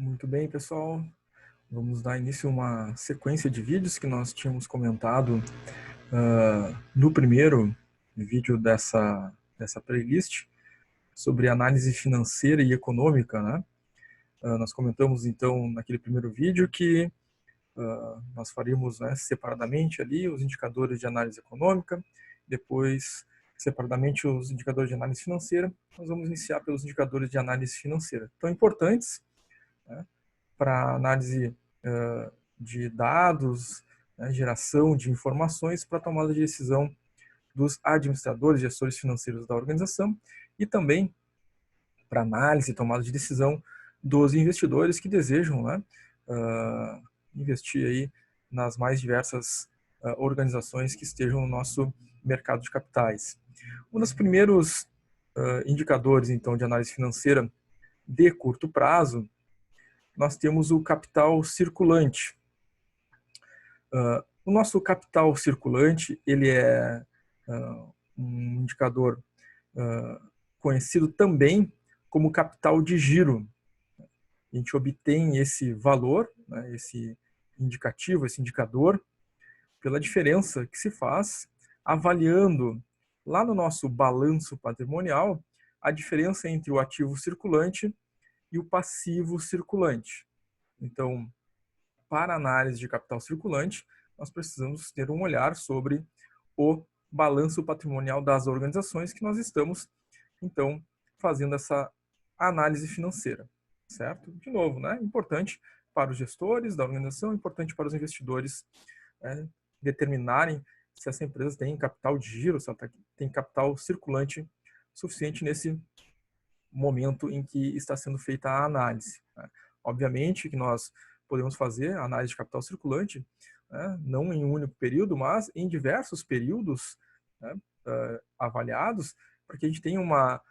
Muito bem, pessoal. Vamos dar início a uma sequência de vídeos que nós tínhamos comentado no primeiro vídeo dessa playlist sobre análise financeira e econômica, né? Nós comentamos, então, naquele primeiro vídeo que nós faríamos, né, separadamente ali os indicadores de análise econômica, depois separadamente os indicadores de análise financeira. Nós vamos iniciar pelos indicadores de análise financeira, tão importantes, né, para análise de dados, né, geração de informações para tomada de decisão dos administradores, gestores financeiros da organização e também para análise e tomada de decisão dos investidores que desejam, né, investir aí nas mais diversas organizações que estejam no nosso mercado de capitais. Um dos primeiros indicadores, então, de análise financeira de curto prazo, nós temos o capital circulante. O nosso capital circulante, ele é um indicador conhecido também como capital de giro. A gente obtém esse valor, né, esse indicativo, esse indicador, pela diferença que se faz avaliando lá no nosso balanço patrimonial a diferença entre o ativo circulante e o passivo circulante. Então, para análise de capital circulante, nós precisamos ter um olhar sobre o balanço patrimonial das organizações que nós estamos, então, fazendo essa análise financeira, certo? De novo, né? Importante para os gestores da organização, importante para os investidores determinarem se essa empresa tem capital de giro, se ela tem capital circulante suficiente nesse momento em que está sendo feita a análise. Obviamente que nós podemos fazer a análise de capital circulante, né, não em um único período, mas em diversos períodos, né, avaliados, para que a gente tenha uma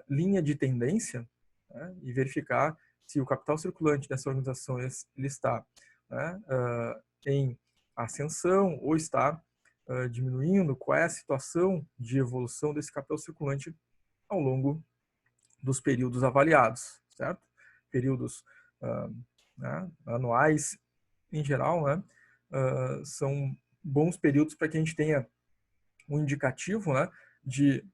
linha de tendência, né, e verificar se o capital circulante dessa organização ele está, né, em ascensão ou está diminuindo, qual é a situação de evolução desse capital circulante ao longo dos períodos avaliados, certo? Períodos né, anuais, em geral, né, são bons períodos para que a gente tenha um indicativo, né, de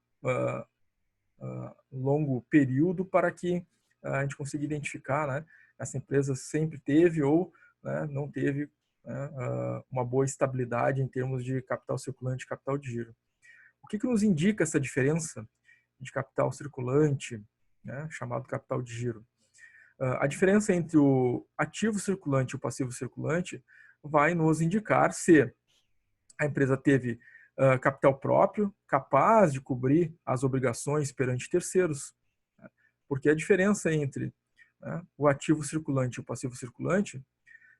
longo período para que a gente consiga identificar, né, essa empresa sempre teve ou, né, não teve, né, uma boa estabilidade em termos de capital circulante e capital de giro. O que nos indica essa diferença de capital circulante, né, chamado capital de giro? A diferença entre o ativo circulante e o passivo circulante vai nos indicar se a empresa teve capital próprio capaz de cobrir as obrigações perante terceiros. Né? Porque a diferença entre, né, o ativo circulante e o passivo circulante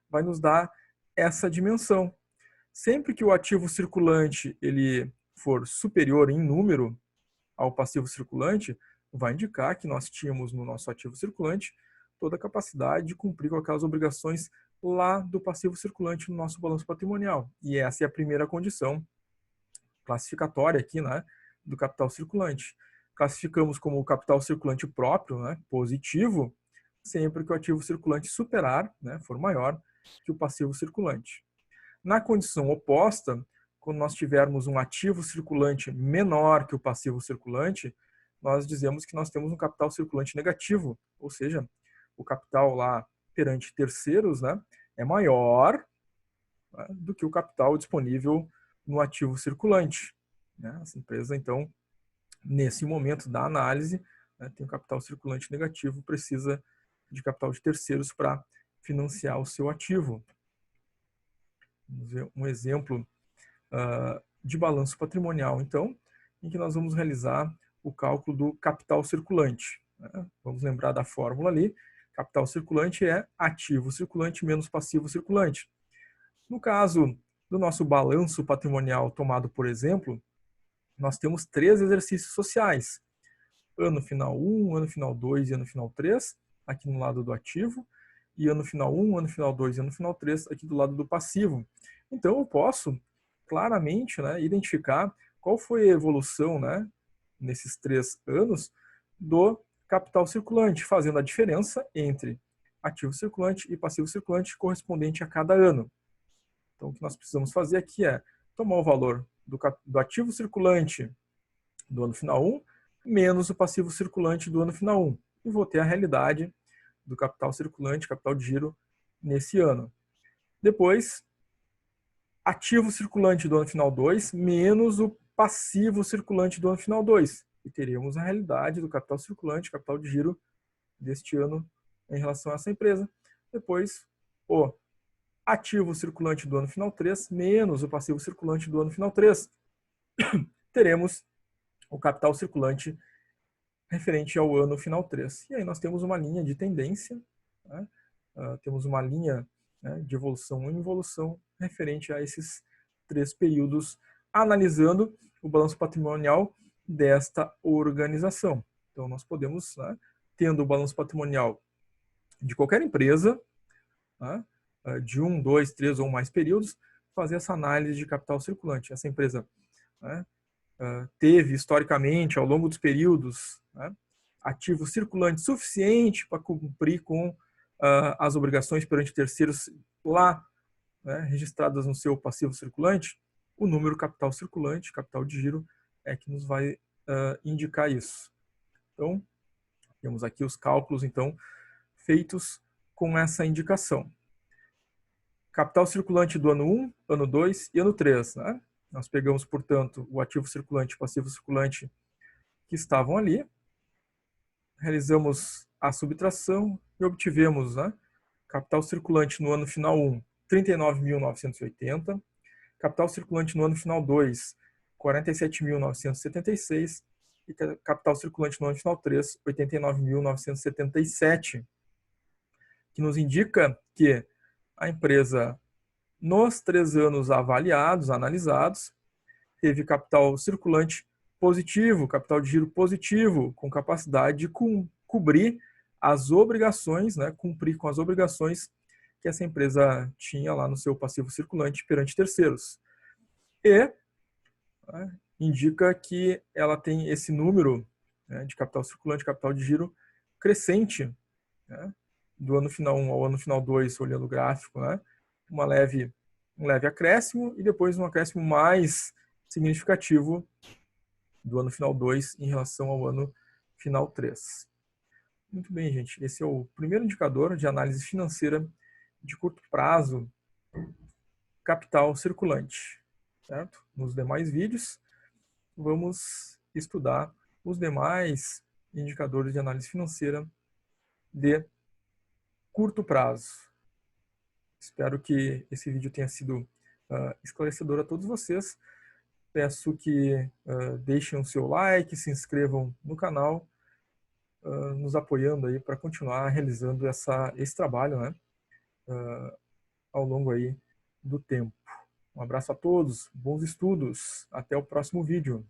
vai nos dar essa dimensão. Sempre que o ativo circulante ele for superior em número ao passivo circulante, vai indicar que nós tínhamos no nosso ativo circulante toda a capacidade de cumprir com aquelas obrigações lá do passivo circulante no nosso balanço patrimonial. E essa é a primeira condição classificatória aqui, né, do capital circulante. Classificamos como o capital circulante próprio, né, positivo, sempre que o ativo circulante superar, né, for maior que o passivo circulante. Na condição oposta, quando nós tivermos um ativo circulante menor que o passivo circulante, nós dizemos que nós temos um capital circulante negativo, ou seja, o capital lá perante terceiros, né, é maior, né, do que o capital disponível no ativo circulante. Né? Essa empresa, então, nesse momento da análise, né, tem um capital circulante negativo, precisa de capital de terceiros para financiar o seu ativo. Vamos ver um exemplo de balanço patrimonial, então, em que nós vamos realizar o cálculo do capital circulante. Né? Vamos lembrar da fórmula ali. Capital circulante é ativo circulante menos passivo circulante. No caso do nosso balanço patrimonial tomado por exemplo, nós temos 3 exercícios sociais. Ano final 1, ano final 2 e ano final 3, aqui no lado do ativo, e ano final 1, ano final 2 e ano final 3, aqui do lado do passivo. Então eu posso claramente, né, identificar qual foi a evolução, né, nesses 3 anos do capital circulante, fazendo a diferença entre ativo circulante e passivo circulante correspondente a cada ano. Então, o que nós precisamos fazer aqui é tomar o valor do ativo circulante do ano final 1 menos o passivo circulante do ano final 1. E vou ter a realidade do capital circulante, capital de giro, nesse ano. Depois, ativo circulante do ano final 2 menos o passivo circulante do ano final 2. E teremos a realidade do capital circulante, capital de giro deste ano em relação a essa empresa. Depois, o ativo circulante do ano final 3 menos o passivo circulante do ano final 3. Teremos o capital circulante referente ao ano final 3. E aí nós temos uma linha de tendência, né? Temos uma linha, né, de evolução ou involução referente a esses 3 períodos, analisando o balanço patrimonial desta organização. Então nós podemos, né, tendo o balanço patrimonial de qualquer empresa, né, de 1, 2, 3 ou mais períodos, fazer essa análise de capital circulante. Essa empresa, né, teve historicamente, ao longo dos períodos, né, ativo circulante suficiente para cumprir com as obrigações perante terceiros lá, né, registradas no seu passivo circulante. O número capital circulante, capital de giro, é que nos vai indicar isso. Então, temos aqui os cálculos, então, feitos com essa indicação. Capital circulante do ano 1, ano 2 e ano 3. Né? Nós pegamos, portanto, o ativo circulante e o passivo circulante que estavam ali, realizamos a subtração e obtivemos, né, capital circulante no ano final 1, 39.980, capital circulante no ano final 2, 47.976 e capital circulante no ano final 3, 89.977, que nos indica que a empresa, nos 3 anos avaliados, analisados, teve capital circulante positivo, capital de giro positivo, com capacidade de cobrir as obrigações, né, cumprir com as obrigações que essa empresa tinha lá no seu passivo circulante perante terceiros. E, né, indica que ela tem esse número, né, de capital circulante, capital de giro crescente, né, do ano final 1 ao ano final 2, olhando o gráfico, né, um leve acréscimo e depois um acréscimo mais significativo do ano final 2 em relação ao ano final 3. Muito bem, gente. Esse é o primeiro indicador de análise financeira de curto prazo, capital circulante. Certo? Nos demais vídeos, vamos estudar os demais indicadores de análise financeira de curto prazo. Espero que esse vídeo tenha sido esclarecedor a todos vocês. Peço que deixem o seu like, se inscrevam no canal, nos apoiando aí para continuar realizando esse trabalho, né, ao longo aí do tempo. Um abraço a todos, bons estudos, até o próximo vídeo.